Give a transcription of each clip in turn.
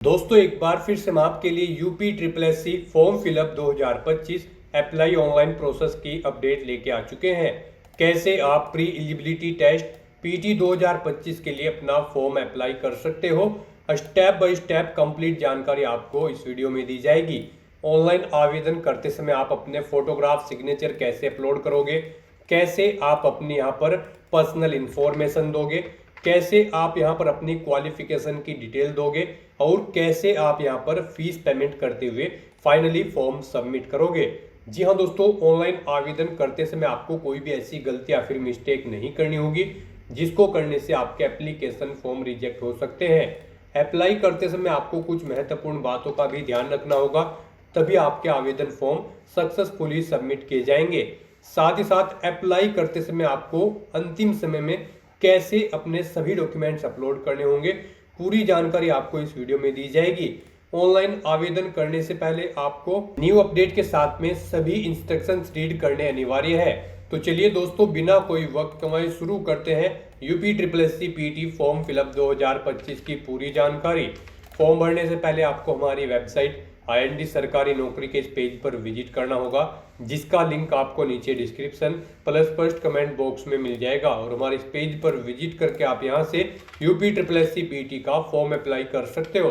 दोस्तों एक बार फिर से मैं आपके लिए UP triple S C form fill up 2025 apply online process की अपडेट लेके आ चुके हैं। कैसे आप प्री एलिजिबिलिटी टेस्ट पीटी 2025 के लिए अपना फॉर्म अप्लाई कर सकते हो, स्टेप बाय स्टेप कंप्लीट जानकारी आपको इस वीडियो में दी जाएगी। ऑनलाइन आवेदन करते समय आप अपने फोटोग्राफ सिग्नेचर कैसे अपलोड करोगे, कैसे आप अपने यहाँ पर पर्सनल इंफॉर्मेशन दोगे, कैसे आप यहाँ पर अपनी क्वालिफिकेशन की डिटेल दोगे और कैसे आप यहाँ पर फीस पेमेंट करते हुए फाइनली फॉर्म सबमिट करोगे। जी हाँ दोस्तों, ऑनलाइन आवेदन करते समय आपको कोई भी ऐसी गलती या फिर मिस्टेक नहीं करनी होगी जिसको करने से आपके एप्लीकेशन फॉर्म रिजेक्ट हो सकते हैं। अप्लाई करते समय आपको कुछ महत्वपूर्ण बातों का भी ध्यान रखना होगा, तभी आपके आवेदन फॉर्म सक्सेसफुली सबमिट किए जाएंगे। साथ ही साथ अप्लाई करते समय आपको अंतिम समय में कैसे अपने सभी डॉक्यूमेंट्स अपलोड करने होंगे, पूरी जानकारी आपको इस वीडियो में दी जाएगी। ऑनलाइन आवेदन करने से पहले आपको न्यू अपडेट के साथ में सभी इंस्ट्रक्शंस रीड करने अनिवार्य है। तो चलिए दोस्तों, बिना कोई वक्त गंवाए शुरू करते हैं UP triple S C PT form fill up 2025 की पूरी जानकारी। फॉर्म भरने से पहले आपको हमारी वेबसाइट IND सरकारी नौकरी के इस पेज पर विजिट करना होगा, जिसका लिंक आपको नीचे description plus first comment box में मिल जाएगा। और हमारे इस पेज पर विजिट करके आप यहां से UP triple S C PT का फॉर्म अप्लाई कर सकते हो।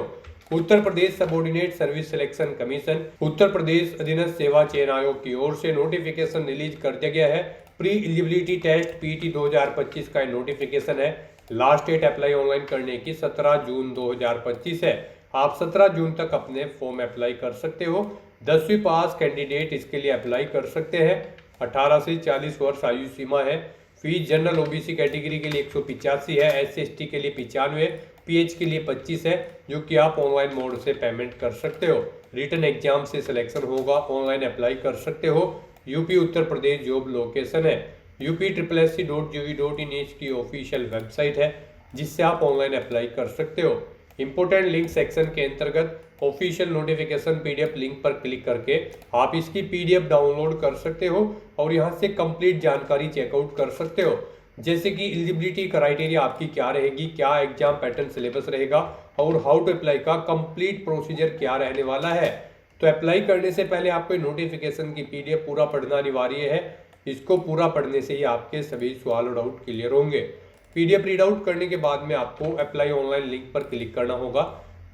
Uttar Pradesh subordinate service selection commission, Uttar Pradesh अधीनस्थ सेवा चयन आयोग की ओर से नोटिफिकेशन रिलीज कर दिया गया है। प्री एलिजिबिलिटी टेस्ट पीटी 2025 का नोटिफिकेशन है। लास्ट डेट अप्लाई ऑनलाइन करने की 17 जून 2025 है। आप 17 जून तक अपने फॉर्म अप्लाई कर सकते हो। 10वीं पास कैंडिडेट इसके लिए अप्लाई कर सकते हैं। 18 से 40 वर्ष आयु सीमा है। फीस जनरल ओबीसी कैटेगरी के लिए 185 है, SC/ST के लिए 95, PH के लिए 25 है, जो कि आप ऑनलाइन मोड से पेमेंट कर सकते हो। रिटन एग्जाम से सिलेक्शन होगा, ऑनलाइन अप्लाई कर सकते हो। UP Uttar Pradesh job location है UP/SC.gov.in की ऑफिशियल वेबसाइट है, जिससे आप ऑनलाइन अप्लाई कर सकते हो। इंपोर्टेंट लिंक सेक्शन के अंतर्गत ऑफिशियल नोटिफिकेशन PDF लिंक पर क्लिक करके आप इसकी PDF डाउनलोड कर सकते हो और यहां से कंप्लीट जानकारी चेकआउट कर सकते हो, जैसे कि एलिजिबिलिटी क्राइटेरिया आपकी क्या रहेगी, क्या एग्जाम पैटर्न सिलेबस रहेगा और हाउ टू अप्लाई का कंप्लीट प्रोसीजर क्या रहने वाला है। तो अप्लाई करने से पहले आपको नोटिफिकेशन की PDF पूरा पढ़ना अनिवार्य है। इसको पूरा पढ़ने से ही आपके सभी सवाल और डाउट क्लियर होंगे। PDF रीड आउट करने के बाद में आपको अप्लाई ऑनलाइन लिंक पर क्लिक करना होगा,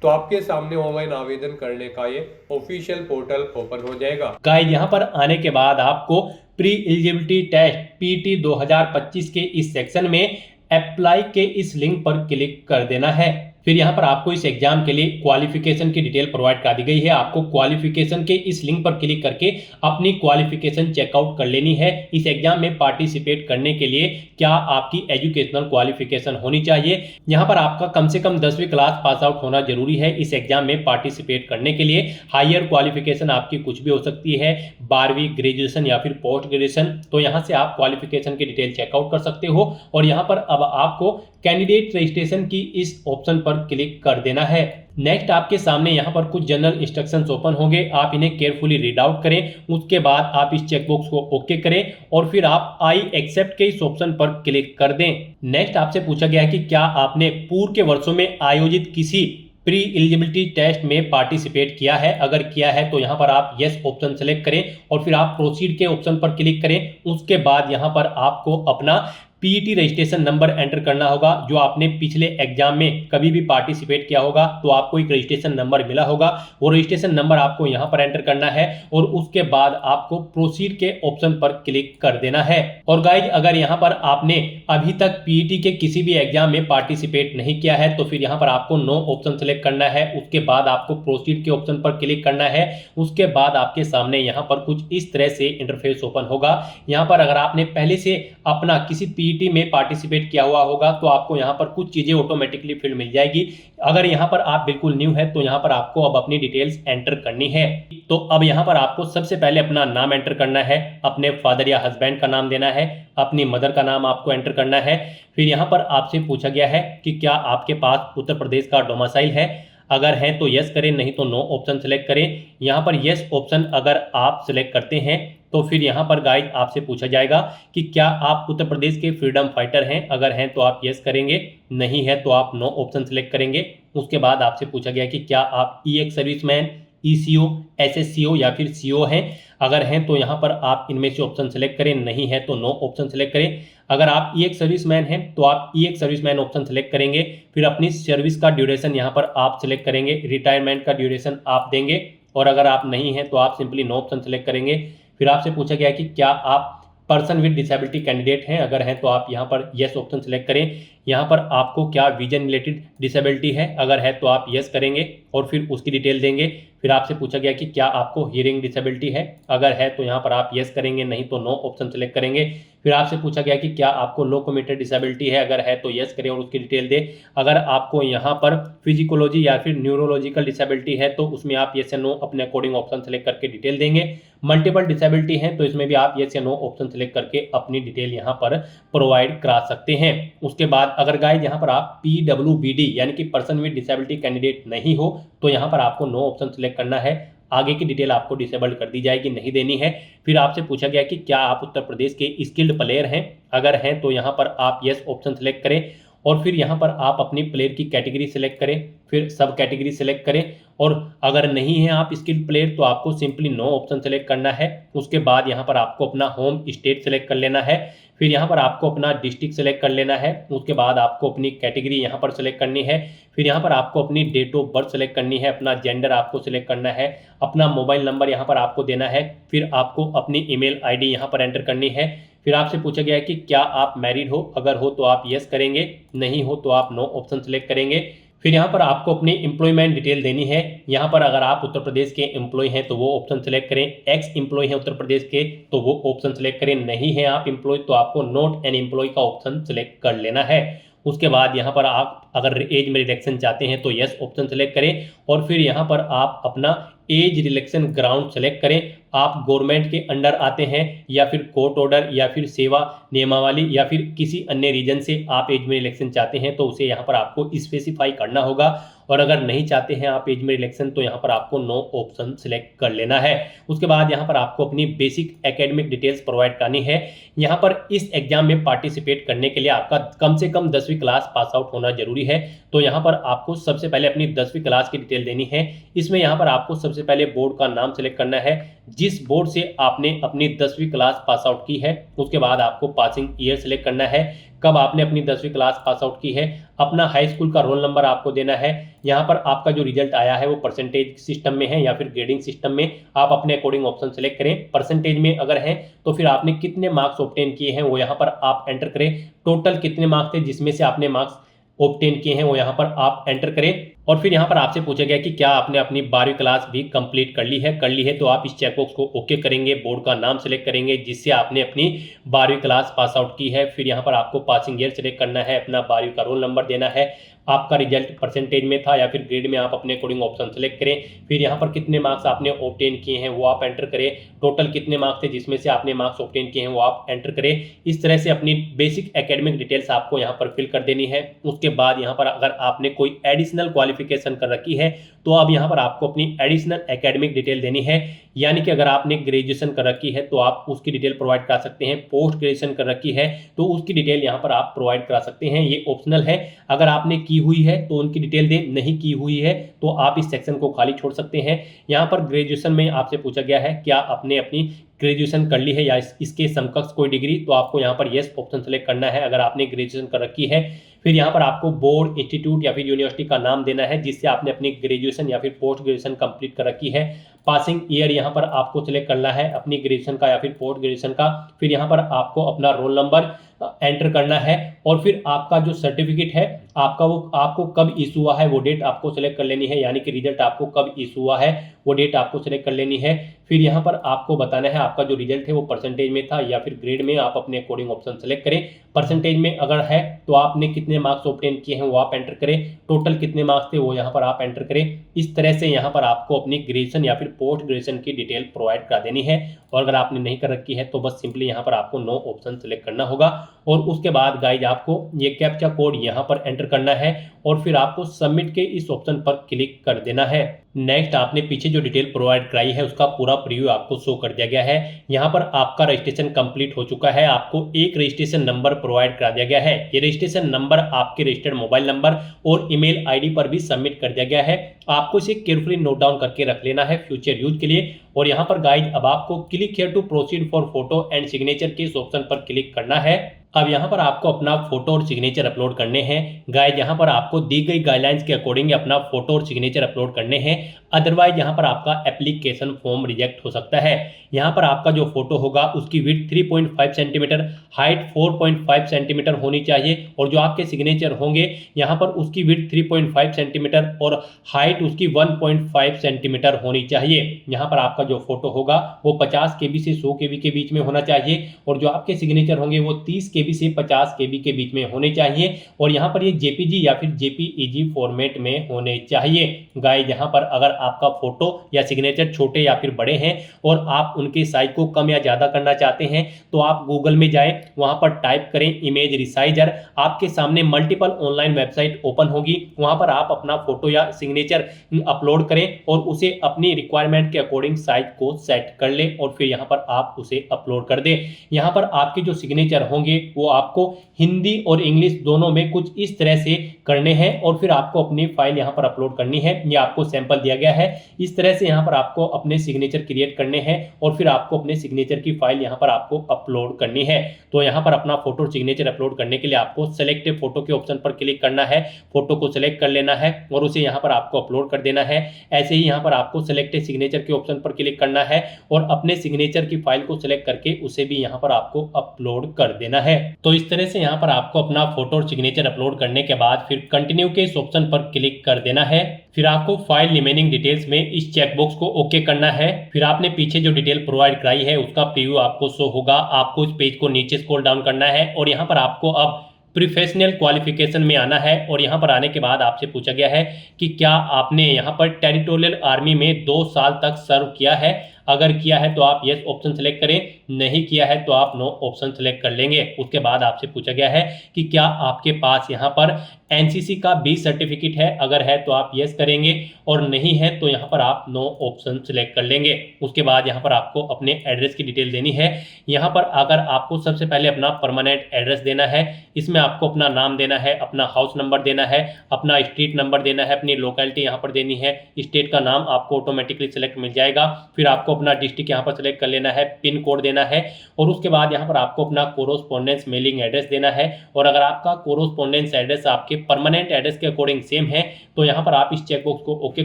तो आपके सामने ऑनलाइन आवेदन करने का ये ऑफिशियल पोर्टल ओपन हो जाएगा। गाइस, यहाँ पर आने के बाद आपको प्री एलिजिबिलिटी टेस्ट पीटी 2025 के इस सेक्शन में अप्लाई के इस लिंक पर क्लिक कर देना है। फिर यहाँ पर आपको इस एग्जाम के लिए क्वालिफिकेशन की डिटेल प्रोवाइड कर दी गई है। आपको क्वालिफिकेशन के इस लिंक पर क्लिक करके अपनी क्वालिफिकेशन चेकआउट कर लेनी है। इस एग्जाम में पार्टिसिपेट करने के लिए क्या आपकी एजुकेशनल क्वालिफिकेशन होनी चाहिए। यहाँ पर आपका कम से कम 10वीं क्लास पास आउट होना जरूरी है इस एग्जाम में पार्टिसिपेट करने के लिए। हायर क्वालिफिकेशन आपकी कुछ भी हो सकती है, 12वीं, ग्रेजुएशन या फिर पोस्ट ग्रेजुएशन। तो यहाँ से आप क्वालिफिकेशन की डिटेल चेकआउट कर सकते हो। और यहाँ पर अब आपको कैंडिडेट रजिस्ट्रेशन की इस ऑप्शन पर क्लिक कर देना है। नेक्स्ट आपके सामने यहाँ पर कुछ जनरल इंस्ट्रक्शंस ओपन होंगे, आप इन्हें केयरफुली रीड आउट करें। उसके बाद आप इस चेकबॉक्स को ओके करें और फिर आप आई एक्सेप्ट के इस ऑप्शन पर क्लिक कर दें। नेक्स्ट आपसे पूछा गया है कि क्या आपने पूर्व के वर्षों में आयोजित किसी प्री एलिजिबिलिटी टेस्ट में पार्टिसिपेट किया है। अगर किया है तो यहाँ पर आप यस ऑप्शन सेलेक्ट करें और फिर आप प्रोसीड के ऑप्शन पर क्लिक करें। उसके बाद यहाँ पर आपको अपना पीईटी रजिस्ट्रेशन नंबर एंटर करना होगा। जो आपने पिछले एग्जाम में कभी भी पार्टिसिपेट किया होगा तो आपको एक रजिस्ट्रेशन नंबर मिला होगा, वो रजिस्ट्रेशन नंबर आपको यहाँ पर एंटर करना है और उसके बाद आपको प्रोसीड के ऑप्शन पर क्लिक कर देना है। और गाइज, अगर यहाँ पर आपने अभी तक पीईटी के किसी भी एग्जाम में पार्टिसिपेट नहीं किया है तो फिर यहाँ पर आपको नो ऑप्शन सेलेक्ट करना है। उसके बाद आपको प्रोसीड के ऑप्शन पर क्लिक करना है। उसके बाद आपके सामने यहाँ पर कुछ इस तरह से इंटरफेस ओपन होगा। यहाँ पर अगर आपने पहले से अपना किसी पीईटी में पार्टिसिपेट किया हुआ होगा तो आपको यहाँ पर कुछ चीजें ऑटोमेटिकली फिल मिल जाएगी। अगर यहाँ पर आप बिल्कुल न्यू है तो यहाँ पर आपको अब अपनी डिटेल्स एंटर करनी है। तो अब यहाँ पर आपको सबसे पहले अपना नाम एंटर करना है, अपने फादर या हस्बैंड का नाम देना है, अपनी मदर का नाम आपको एंटर करना है। फिर यहाँ पर आपसे पूछा गया है कि क्या आपके पास उत्तर प्रदेश का डोमिसाइल है। अगर है तो यस करें, नहीं तो नो ऑप्शन सेलेक्ट करें। यहाँ पर यस ऑप्शन अगर आप सिलेक्ट करते हैं तो फिर यहाँ पर गाइड आपसे पूछा जाएगा कि क्या आप उत्तर प्रदेश के फ्रीडम फाइटर हैं। अगर हैं तो आप यस करेंगे, नहीं है तो आप नो ऑप्शन सेलेक्ट करेंगे। उसके बाद आपसे पूछा गया कि क्या आप EX सर्विसमैन, ECO, SSCO या फिर CO हैं। अगर हैं तो यहाँ पर आप इनमें से ऑप्शन सेलेक्ट करें, नहीं है तो नो ऑप्शन सेलेक्ट करें। अगर आप EX सर्विसमैन हैं तो आप EX सर्विसमैन ऑप्शन सेलेक्ट करेंगे, फिर अपनी सर्विस का ड्यूरेशन यहाँ पर आप सेलेक्ट करेंगे, रिटायरमेंट का ड्यूरेशन आप देंगे, और अगर आप नहीं हैं तो आप सिंपली नो ऑप्शन सेलेक्ट करेंगे। फिर आपसे पूछा गया कि क्या आप पर्सन विद डिसेबिलिटी कैंडिडेट हैं। अगर हैं तो आप यहाँ पर यस ऑप्शन सेलेक्ट करें। यहाँ पर आपको क्या विजन रिलेटेड डिसेबिलिटी है, अगर है तो आप यस करेंगे और फिर उसकी डिटेल देंगे। फिर आपसे पूछा गया कि क्या आपको हियरिंग डिसेबिलिटी है, अगर है तो यहाँ पर आप यस करेंगे, नहीं तो नो ऑप्शन सेलेक्ट करेंगे। फिर आपसे पूछा गया कि क्या आपको लोकोमोटर डिसेबिलिटी है, अगर है तो यस करें और उसकी डिटेल दे। अगर आपको यहाँ पर फिजिकोलॉजी या फिर न्यूरोलॉजिकल डिसेबिलिटी है तो उसमें आप यस या नो अपने अकॉर्डिंग ऑप्शन सेलेक्ट करके डिटेल देंगे। मल्टीपल डिसेबिलिटी है तो इसमें भी आप यस या नो ऑप्शन सेलेक्ट करके अपनी डिटेल यहाँ पर प्रोवाइड करा सकते हैं। उसके बाद अगर गाइस यहाँ पर आप PWBD यानी कि पर्सन विद डिसेबिलिटी कैंडिडेट नहीं हो तो यहाँ पर आपको नो ऑप्शन सेलेक्ट करना है, आगे की डिटेल आपको डिसेबल्ड कर दी जाएगी, नहीं देनी है। फिर आपसे पूछा गया कि क्या आप उत्तर प्रदेश के स्किल्ड प्लेयर हैं, अगर हैं तो यहाँ पर आप यस ऑप्शन सेलेक्ट करें और फिर यहाँ पर आप अपनी प्लेयर की कैटेगरी सेलेक्ट करें, फिर सब कैटेगरी सेलेक्ट करें, और अगर नहीं है आप स्किल्ड प्लेयर तो आपको सिंपली नो ऑप्शन सेलेक्ट करना है। उसके बाद यहाँ पर आपको अपना होम स्टेट सेलेक्ट कर लेना है, फिर यहाँ पर आपको अपना डिस्ट्रिक्ट सेलेक्ट कर लेना है। उसके बाद आपको अपनी कैटेगरी यहाँ पर सेलेक्ट करनी है, फिर यहाँ पर आपको अपनी डेट ऑफ बर्थ सेलेक्ट करनी है, अपना जेंडर आपको सेलेक्ट करना है, अपना मोबाइल नंबर यहाँ पर आपको देना है, फिर आपको अपनी ईमेल आईडी यहाँ पर एंटर करनी है। फिर आपसे पूछा गया है कि क्या आप मैरिड हो, अगर हो तो आप यस करेंगे, नहीं हो तो आप नो ऑप्शन सेलेक्ट करेंगे। फिर यहाँ पर आपको अपनी एम्प्लॉयमेंट डिटेल देनी है। यहाँ पर अगर आप उत्तर प्रदेश के एम्प्लॉय हैं तो वो ऑप्शन सेलेक्ट करें, एक्स एम्प्लॉय हैं उत्तर प्रदेश के तो वो ऑप्शन सेलेक्ट करें, नहीं है आप एम्प्लॉय तो आपको नॉट एन एम्प्लॉय का ऑप्शन सेलेक्ट कर लेना है। उसके बाद यहाँ पर आप अगर एज में रिडक्शन चाहते हैं तो यस ऑप्शन सेलेक्ट करें और फिर यहाँ पर आप अपना एज रिलेक्शन ग्राउंड सेलेक्ट करें। आप गवर्नमेंट के अंडर आते हैं या फिर कोर्ट ऑर्डर या फिर सेवा नियमावली या फिर किसी अन्य रीजन से आप एज में रिलेक्शन चाहते हैं तो उसे यहाँ पर आपको स्पेसिफाई करना होगा, और अगर नहीं चाहते हैं आप एज में रिलेक्शन तो यहाँ पर आपको नो ऑप्शन सेलेक्ट कर लेना है। उसके बाद यहाँ पर आपको अपनी बेसिक एकेडमिक डिटेल्स प्रोवाइड करनी है। यहाँ पर इस एग्जाम में पार्टिसिपेट करने के लिए आपका कम से कम 10वीं क्लास पास आउट होना जरूरी है, तो यहाँ पर आपको सबसे पहले अपनी 10वीं क्लास की डिटेल देनी है। इसमें यहाँ पर आपको सबसे पहले बोर्ड का नाम सेलेक्ट करना है, जिस बोर्ड से आपने अपनी 10वीं क्लास पास आउट की है। उसके बाद आपको पासिंग ईयर सेलेक्ट करना है, कब आपने अपनी 10वीं क्लास पास आउट की है। अपना हाई स्कूल का रोल नंबर आपको देना है। यहाँ पर आपका जो रिजल्ट आया है वो परसेंटेज सिस्टम में है या फिर ग्रेडिंग सिस्टम में, आप अपने अकॉर्डिंग ऑप्शन सेलेक्ट करें। परसेंटेज में अगर है तो फिर आपने कितने मार्क्स ऑब्टेन किए हैं वो यहाँ पर आप एंटर करें। टोटल कितने मार्क्स थे जिसमें से आपने मार्क्स ऑब्टेन किए हैं वो यहाँ पर आप एंटर करें। और फिर यहाँ पर आपसे पूछा गया कि क्या आपने अपनी 12वीं क्लास भी कंप्लीट कर ली है तो आप इस चेकबॉक्स को ओके करेंगे, बोर्ड का नाम सेलेक्ट करेंगे जिससे आपने अपनी 12वीं क्लास पास आउट की है। फिर यहाँ पर आपको पासिंग ईयर सेलेक्ट करना है, अपना 12वीं का रोल नंबर देना है, आपका रिजल्ट परसेंटेज में था या फिर ग्रेड में, आप अपने अकॉर्डिंग ऑप्शन सेलेक्ट करें। फिर यहाँ पर कितने मार्क्स आपने ऑब्टेन किए हैं वो आप एंटर करें। टोटल कितने मार्क्स थे जिसमें से आपने मार्क्स ऑब्टेन किए हैं वो आप एंटर करें। इस तरह से अपनी बेसिक एकेडमिक डिटेल्स आपको यहाँ पर फिल कर देनी है। उसके बाद यहाँ पर अगर आपने कोई एडिशनल क्वालिफिकेशन कर रखी है तो अब यहाँ पर आपको अपनी एडिशनल एकेडमिक डिटेल देनी है, यानी कि अगर आपने ग्रेजुएशन कर रखी है तो आप उसकी डिटेल प्रोवाइड करा सकते हैं, पोस्ट ग्रेजुएशन कर रखी है तो उसकी डिटेल यहाँ पर आप प्रोवाइड करा सकते हैं, ये ऑप्शनल है। अगर आपने की हुई है तो उनकी डिटेल दें, नहीं की हुई है तो आप इस सेक्शन को खाली छोड़ सकते हैं। यहाँ पर ग्रेजुएशन में आपसे पूछा गया है क्या आपने अपनी ग्रेजुएशन कर ली है या इसके समकक्ष कोई डिग्री, तो आपको यहाँ पर यस ऑप्शन सेलेक्ट करना है अगर आपने ग्रेजुएशन कर रखी है। फिर यहाँ पर आपको बोर्ड, इंस्टीट्यूट या फिर यूनिवर्सिटी का नाम देना है जिससे आपने अपनी ग्रेजुएशन या फिर पोस्ट ग्रेजुएशन कंप्लीट कर रखी है। पासिंग ईयर यहाँ पर आपको सिलेक्ट करना है अपनी ग्रेजुएशन का या फिर पोस्ट ग्रेजुएशन का। फिर यहाँ पर आपको अपना रोल नंबर एंटर करना है और फिर आपका जो सर्टिफिकेट है आपको कब इशू हुआ है वो डेट आपको सेलेक्ट कर लेनी है, यानी कि रिजल्ट आपको कब इशू हुआ है वो डेट आपको सेलेक्ट कर लेनी है। फिर यहाँ पर आपको बताना है आपका जो रिजल्ट है वो परसेंटेज में था या फिर ग्रेड में, आप अपने अकॉर्डिंग ऑप्शन सेलेक्ट करें। परसेंटेज में अगर है तो आपने कितने मार्क्स ऑब्टेन किए हैं वो आप एंटर करें, टोटल कितने मार्क्स थे वो यहाँ पर आप एंटर करें। इस तरह से यहाँ पर आपको अपनी ग्रेजुएशन या फिर पोस्ट ग्रेजुएशन की डिटेल प्रोवाइड करा देनी है। और अगर आपने नहीं कर रखी है तो बस सिंपली यहाँ पर आपको नो ऑप्शन सेलेक्ट करना होगा और उसके बाद गाइज आपको ये कैप्चा कोड यहाँ पर एंटर करना है और फिर आपको सबमिट के इस ऑप्शन पर क्लिक कर देना है। नेक्स्ट आपने पीछे जो डिटेल प्रोवाइड कराई है उसका पूरा प्रीव्यू आपको शो कर दिया गया है। यहाँ पर आपका रजिस्ट्रेशन कंप्लीट हो चुका है। आपको एक रजिस्ट्रेशन नंबर प्रोवाइड करा दिया गया है। ये रजिस्ट्रेशन नंबर आपके रजिस्टर्ड मोबाइल नंबर और ईमेल आईडी पर भी सबमिट कर दिया गया है। आपको इसे केयरफुली नोट डाउन करके रख लेना है फ्यूचर यूज के लिए। और यहाँ पर गाइज अब आपको click here to proceed for photo and signature के इस ऑप्शन पर क्लिक करना है। अब यहाँ पर आपको अपना फोटो और सिग्नेचर अपलोड करने हैं। गाइज यहाँ पर आपको दी गई गाइडलाइंस के अकॉर्डिंग अपना फोटो और सिग्नेचर अपलोड करने हैं, अदरवाइज यहाँ पर आपका एप्लीकेशन फॉर्म रिजेक्ट हो सकता है। यहाँ पर आपका जो फोटो होगा उसकी विड्थ 3.5 सेंटीमीटर, हाइट 4.5 सेंटीमीटर होनी चाहिए और जो आपके सिग्नेचर होंगे यहाँ पर उसकी विड्थ 3.5 सेंटीमीटर और हाइट उसकी 1.5 सेंटीमीटर होनी चाहिए। यहाँ पर आपका जो फोटो होगा वो 50 KB से 100 KB के बीच में होना चाहिए और जो आपके सिग्नेचर होंगे वो 30 KB से 50 KB के बीच में होने चाहिए और यहाँ पर ये JPG या फिर JPEG फॉर्मेट में होने चाहिए। गाइस यहाँ पर अगर आपका फोटो या सिग्नेचर छोटे या फिर बड़े हैं और आप उनके साइज को कम या ज़्यादा करना चाहते हैं तो आप गूगल में जाएं, वहाँ पर टाइप करें इमेज रिसाइजर। आपके सामने मल्टीपल ऑनलाइन वेबसाइट ओपन होगी, वहाँ पर आप अपना फोटो या सिग्नेचर अपलोड करें और उसे अपनी रिक्वायरमेंट के अकॉर्डिंग साइज को सेट कर लें और फिर यहाँ पर आप उसे अपलोड कर दें। यहाँ पर आपके जो सिग्नेचर होंगे वो आपको हिंदी और इंग्लिश दोनों में कुछ इस तरह से करने हैं और फिर आपको अपनी फाइल यहाँ पर अपलोड करनी है। ये आपको सैंपल दिया गया है। इस तरह से यहाँ पर आपको अपने सिग्नेचर क्रिएट करने हैं और फिर आपको अपने सिग्नेचर की फाइल यहाँ पर आपको अपलोड करनी है। तो यहाँ पर अपना फोटो और सिग्नेचर अपलोड करने के लिए आपको सेलेक्ट फोटो के ऑप्शन पर क्लिक करना है, फोटो को सिलेक्ट कर लेना है और उसे यहाँ पर आपको अपलोड कर देना है। ऐसे ही यहाँ पर आपको सेलेक्ट सिग्नेचर के ऑप्शन पर क्लिक करना है और अपने सिग्नेचर की फाइल को सिलेक्ट करके उसे भी यहाँ पर आपको अपलोड कर देना है। तो इस तरह से यहाँ पर आपको अपना फोटो और सिग्नेचर अपलोड करने के बाद फिर कंटिन्यू के इस ऑप्शन पर क्लिक कर देना है। फिर आपको फाइल रिमेनिंग डिटेल्स में इस चेकबॉक्स को ओके करना है। फिर आपने पीछे जो डिटेल प्रोवाइड कराई है उसका प्रीव्यू आपको शो होगा। आपको इस पेज को नीचे स्क्रॉल डाउन करना है और यहाँ पर आपको अब प्रोफेशनल क्वालिफिकेशन में आना है और यहाँ पर आने के बाद आपसे पूछा गया है कि क्या आपने यहाँ पर टेरिटोरियल आर्मी में 2 साल तक सर्व किया है। अगर किया है तो आप यस ऑप्शन सेलेक्ट करें, नहीं किया है तो आप नो ऑप्शन सेलेक्ट कर लेंगे। उसके बाद आपसे पूछा गया है कि क्या आपके पास यहाँ पर एनसीसी का बी सर्टिफिकेट है। अगर है तो आप यस करेंगे और नहीं है तो यहाँ पर आप नो ऑप्शन सेलेक्ट कर लेंगे। उसके बाद यहाँ पर आपको अपने एड्रेस की डिटेल देनी है। यहाँ पर अगर आपको सबसे पहले अपना परमानेंट एड्रेस देना है, इसमें आपको अपना नाम देना है, अपना हाउस नंबर देना है, अपना स्ट्रीट नंबर देना है, अपनी लोकेलिटी यहाँ पर देनी है, स्टेट का नाम आपको ऑटोमेटिकली सिलेक्ट मिल जाएगा। फिर आपको अपना डिस्ट्रिक्ट यहाँ पर सिलेक्ट कर लेना है, पिन कोड देना है और उसके बाद यहाँ पर आपको अपना कोरोस्पोंडेंस मेलिंग एड्रेस देना है। और अगर आपका कोरोस्पोंडेंस एड्रेस आपके परमानेंट एड्रेस के अकॉर्डिंग सेम है तो यहाँ पर आप इस चेकबॉक्स को ओके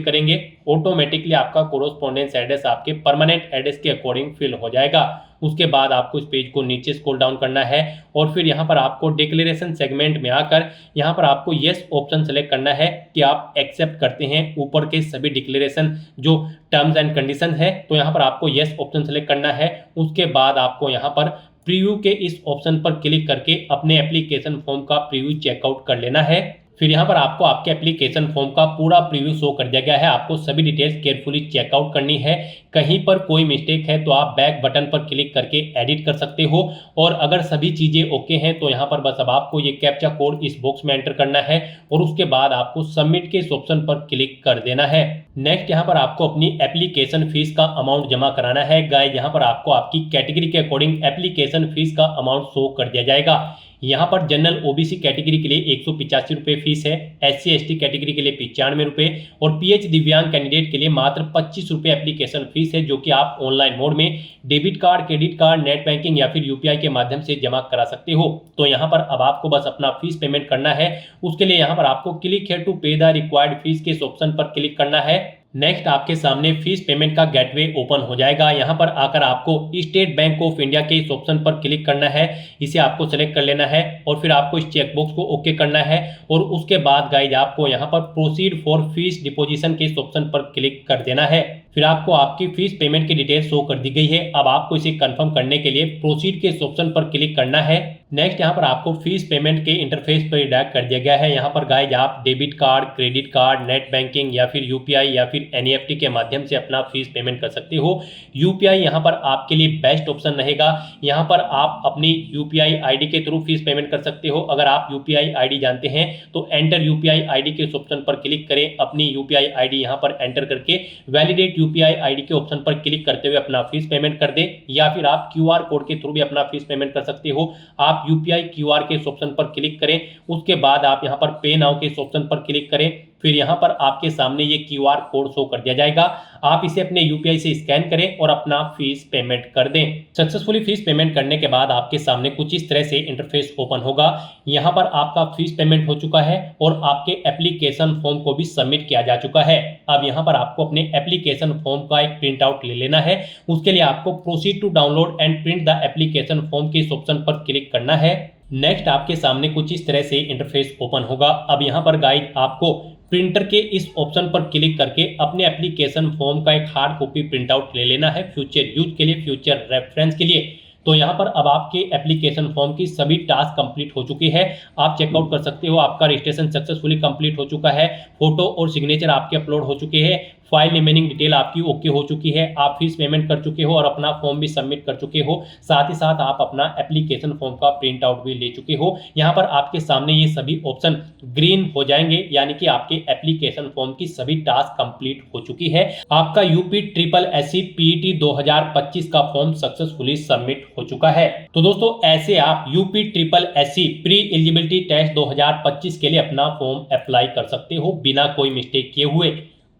करेंगे, ऑटोमेटिकली आपका कोरोस्पोंडेंस एड्रेस आपके परमानेंट एड्रेस के अकॉर्डिंग फिल हो जाएगा। उसके बाद आपको इस पेज को नीचे स्क्रॉल डाउन करना है और फिर यहाँ पर आपको डिक्लेरेशन सेगमेंट में आकर यहाँ पर आपको यस ऑप्शन सेलेक्ट करना है कि आप एक्सेप्ट करते हैं ऊपर के सभी डिक्लेरेशन जो टर्म्स एंड कंडीशन है। तो यहाँ पर आपको यस ऑप्शन सेलेक्ट करना है। उसके बाद आपको यहाँ पर प्रीव्यू के इस ऑप्शन पर क्लिक करके अपने एप्लीकेशन फॉर्म का प्रीव्यू चेकआउट कर लेना है। फिर यहाँ पर आपको आपके एप्लीकेशन फॉर्म का पूरा प्रीव्यू शो कर दिया गया है। आपको सभी डिटेल्स केयरफुली चेकआउट करनी है। कहीं पर कोई मिस्टेक है तो आप बैक बटन पर क्लिक करके एडिट कर सकते हो और अगर सभी चीज़ें ओके हैं तो यहाँ पर बस अब आपको ये कैप्चा कोड इस बॉक्स में एंटर करना है और उसके बाद आपको सबमिट के इस ऑप्शन पर क्लिक कर देना है। नेक्स्ट यहाँ पर आपको अपनी एप्लीकेशन फीस का अमाउंट जमा कराना है। गाइस यहाँ पर आपको आपकी कैटेगरी के अकॉर्डिंग एप्लीकेशन फीस का अमाउंट शो कर दिया जाएगा। यहाँ पर जनरल ओबीसी कैटेगरी के लिए 185 रुपये फीस है, SC ST कैटेगरी के लिए 95 रुपये और PH दिव्यांग कैंडिडेट के लिए मात्र 25 रुपये एप्लीकेशन फीस है, जो कि आप ऑनलाइन मोड में debit card, credit card, net banking या फिर UPI के माध्यम से जमा करा सकते हो। तो यहाँ पर अब आपको बस अपना फीस पेमेंट करना है। उसके लिए यहाँ पर आपको क्लिक हियर टू पे द रिक्वायर्ड फीस के इस ऑप्शन पर क्लिक करना है। नेक्स्ट आपके सामने फीस पेमेंट का गेटवे ओपन हो जाएगा। यहाँ पर आकर आपको स्टेट बैंक ऑफ इंडिया के इस ऑप्शन पर क्लिक करना है, इसे आपको सेलेक्ट कर लेना है और फिर आपको इस चेकबॉक्स को ओके करना है और उसके बाद गाइज आपको यहाँ पर प्रोसीड फॉर फीस डिपोजिशन के इस ऑप्शन पर क्लिक कर देना है। फिर आपको आपकी फीस पेमेंट की डिटेल शो कर दी गई है। अब आपको इसे कंफर्म करने के लिए प्रोसीड के इस ऑप्शन पर क्लिक करना है। नेक्स्ट यहाँ पर आपको फीस पेमेंट के इंटरफेस पर रिडायरेक्ट कर दिया गया है। यहाँ पर गाइज आप debit card, credit card, net banking या फिर UPI या फिर फिर NEFT के माध्यम से अपना फीस पेमेंट कर सकते हो। UPI यहाँ पर आपके लिए बेस्ट ऑप्शन रहेगा। यहाँ पर आप अपनी UPI ID के थ्रू फीस पेमेंट कर सकते हो। अगर आप UPI ID जानते हैं तो एंटर UPI ID के इस ऑप्शन पर क्लिक करें, अपनी UPI ID यहाँ पर एंटर करके वैलिडेट UPI ID के ऑप्शन पर क्लिक करते हुए अपना फीस पेमेंट कर दें, या फिर आप QR कोड के थ्रू भी अपना फीस पेमेंट कर सकते हो। आप UPI QR के इस ऑप्शन पर क्लिक करें, उसके बाद आप यहाँ पर पे नाउ के इस ऑप्शन पर क्लिक करें, फिर यहाँ पर आपके सामने ये QR कोड शो कर दिया जाएगा। आप इसे अपने UPI से स्कैन करें और अपना फीस पेमेंट कर दें। सक्सेसफुली फीस पेमेंट करने के बाद आपके सामने कुछ इस तरह से इंटरफेस ओपन होगा। यहाँ पर आपका फीस पेमेंट हो चुका है और आपके एप्लीकेशन फॉर्म को भी सबमिट किया जा चुका है। अब यहाँ पर आपको अपने एप्लीकेशन फॉर्म का एक प्रिंट आउट ले लेना है। उसके लिए आपको proceed to download and print the application form के इस ऑप्शन पर क्लिक करना है। नेक्स्ट आपके सामने कुछ इस तरह से इंटरफेस ओपन होगा। अब यहाँ पर गाइड आपको प्रिंटर के इस ऑप्शन पर क्लिक करके अपने एप्लीकेशन फॉर्म का एक हार्ड कॉपी प्रिंट आउट ले लेना है, फ्यूचर यूज के लिए, फ्यूचर रेफरेंस के लिए। तो यहाँ पर अब आपके एप्लीकेशन फॉर्म की सभी टास्क कंप्लीट हो चुके हैं। आप चेकआउट कर सकते हो, आपका रजिस्ट्रेशन सक्सेसफुली कंप्लीट हो चुका है, फोटो और सिग्नेचर आपके अपलोड हो चुके हैं, फाइल रिमेनिंग डिटेल आपकी ओके हो चुकी है, आप फीस पेमेंट कर चुके हो और अपना फॉर्म भी सबमिट कर चुके हो। साथ ही साथ आप अपना एप्लीकेशन फॉर्म का प्रिंट आउट भी ले चुके हो। यहाँ पर आपके सामने ये सभी ऑप्शन ग्रीन हो जाएंगे, यानी कि आपके एप्लीकेशन फॉर्म की सभी टास्क कंप्लीट हो चुकी है। आपका UPSSC PET 2025 का फॉर्म सक्सेसफुली सबमिट हो चुका है। तो दोस्तों ऐसे आप UPSSC प्री एलिजिबिलिटी टेस्ट 2025 के लिए अपना फॉर्म अप्लाई कर सकते हो बिना कोई मिस्टेक किए हुए।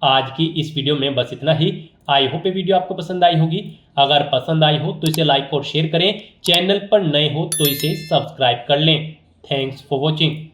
आज की इस वीडियो में बस इतना ही। आई होप ये वीडियो आपको पसंद आई होगी। अगर पसंद आई हो तो इसे लाइक और शेयर करें। चैनल पर नए हो तो इसे सब्सक्राइब कर लें। Thanks for watching.